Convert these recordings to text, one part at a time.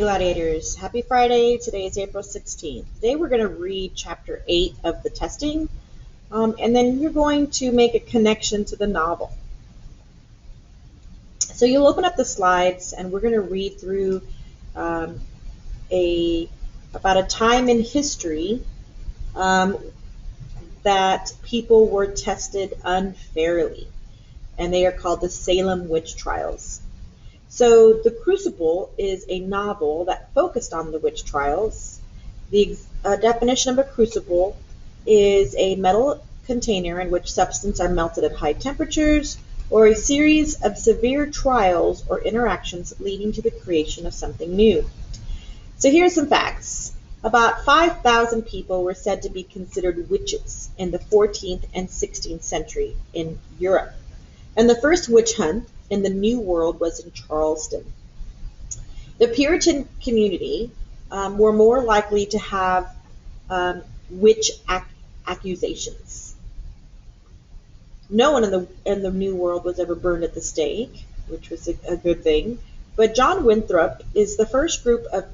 Gladiators, happy Friday. Today is April 16th. Today we're going to read chapter 8 of the testing, and then you're going to make a connection to the novel. So you'll open up the slides, and we're going to read through about a time in history that people were tested unfairly, and they are called the Salem witch trials. So The Crucible is a novel that focused on the witch trials. The definition of a crucible is a metal container in which substances are melted at high temperatures, or a series of severe trials or interactions leading to the creation of something new. So here's some facts. About 5,000 people were said to be considered witches in the 14th and 16th century in Europe. And the first witch hunt in the New World was in Charleston. The Puritan community were more likely to have witch accusations. No one in the New World was ever burned at the stake, which was a good thing. But John Winthrop is the first group of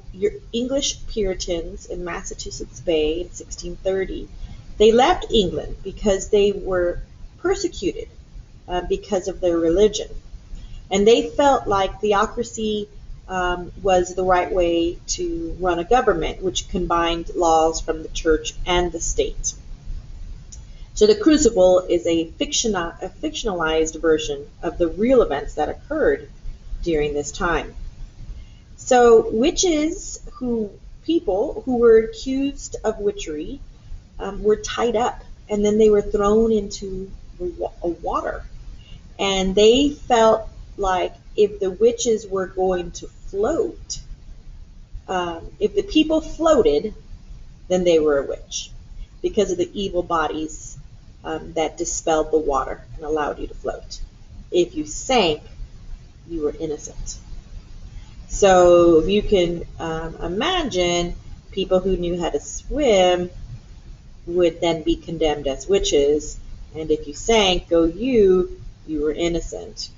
English Puritans in Massachusetts Bay in 1630. They left England because they were persecuted because of their religion. And they felt like theocracy was the right way to run a government, which combined laws from the church and the state. So The Crucible is a fictionalized version of the real events that occurred during this time. So people who were accused of witchery were tied up, and then they were thrown into water. And they felt like if the witches were going to float, if the people floated, then they were a witch because of the evil bodies that dispelled the water and allowed you to float. If you sank, you were innocent. So you can imagine people who knew how to swim would then be condemned as witches, and if you sank, you were innocent.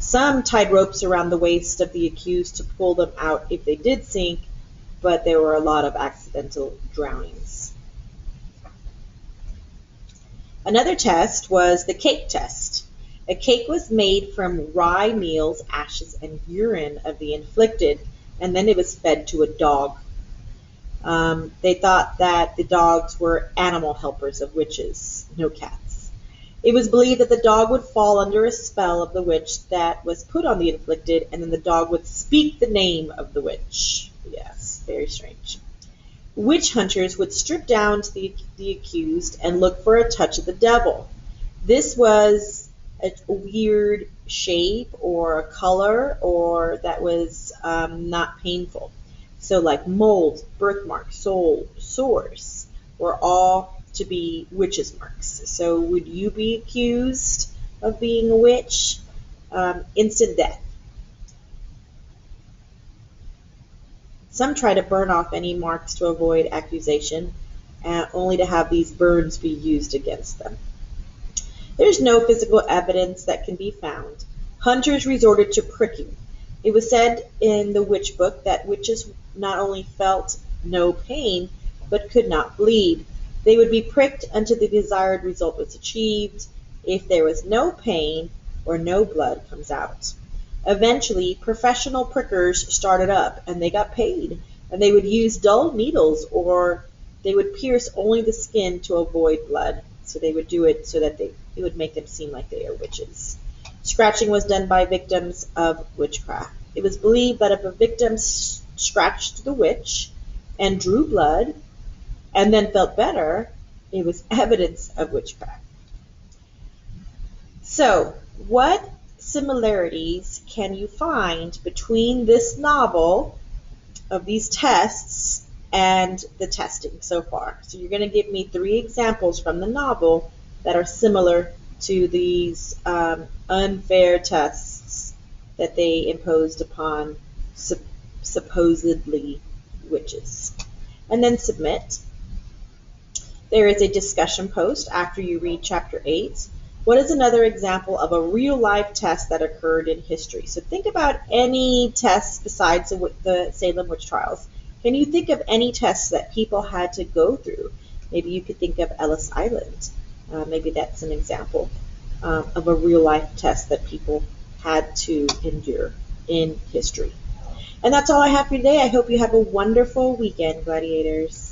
Some tied ropes around the waist of the accused to pull them out if they did sink, but there were a lot of accidental drownings. Another test was the cake test. A cake was made from rye meals, ashes, and urine of the inflicted, and then it was fed to a dog. They thought that the dogs were animal helpers of witches, no cats. It was believed that the dog would fall under a spell of the witch that was put on the inflicted, and then the dog would speak the name of the witch. Yes, very strange. Witch hunters would strip down to the accused and look for a touch of the devil. This was a weird shape or a color or that was not painful. So like mold, birthmarks, sores were all to be witches' marks. So would you be accused of being a witch? Instant death. Some try to burn off any marks to avoid accusation, only to have these burns be used against them. There's no physical evidence that can be found. Hunters resorted to pricking. It was said in the witch book that witches not only felt no pain, but could not bleed. They would be pricked until the desired result was achieved. If there was no pain or no blood comes out. Eventually, professional prickers started up, and they got paid. And they would use dull needles, or they would pierce only the skin to avoid blood. So they would do it so that it would make them seem like they are witches. Scratching was done by victims of witchcraft. It was believed that if a victim scratched the witch and drew blood, and then felt better, it was evidence of witchcraft. So, what similarities can you find between this novel of these tests and the testing so far? So you're going to give me 3 examples from the novel that are similar to these unfair tests that they imposed upon supposedly witches. And then submit. There is a discussion post after you read chapter 8. What is another example of a real life test that occurred in history? So think about any tests besides the Salem witch trials. Can you think of any tests that people had to go through? Maybe you could think of Ellis Island. Maybe that's an example of a real life test that people had to endure in history. And that's all I have for you today. I hope you have a wonderful weekend, gladiators.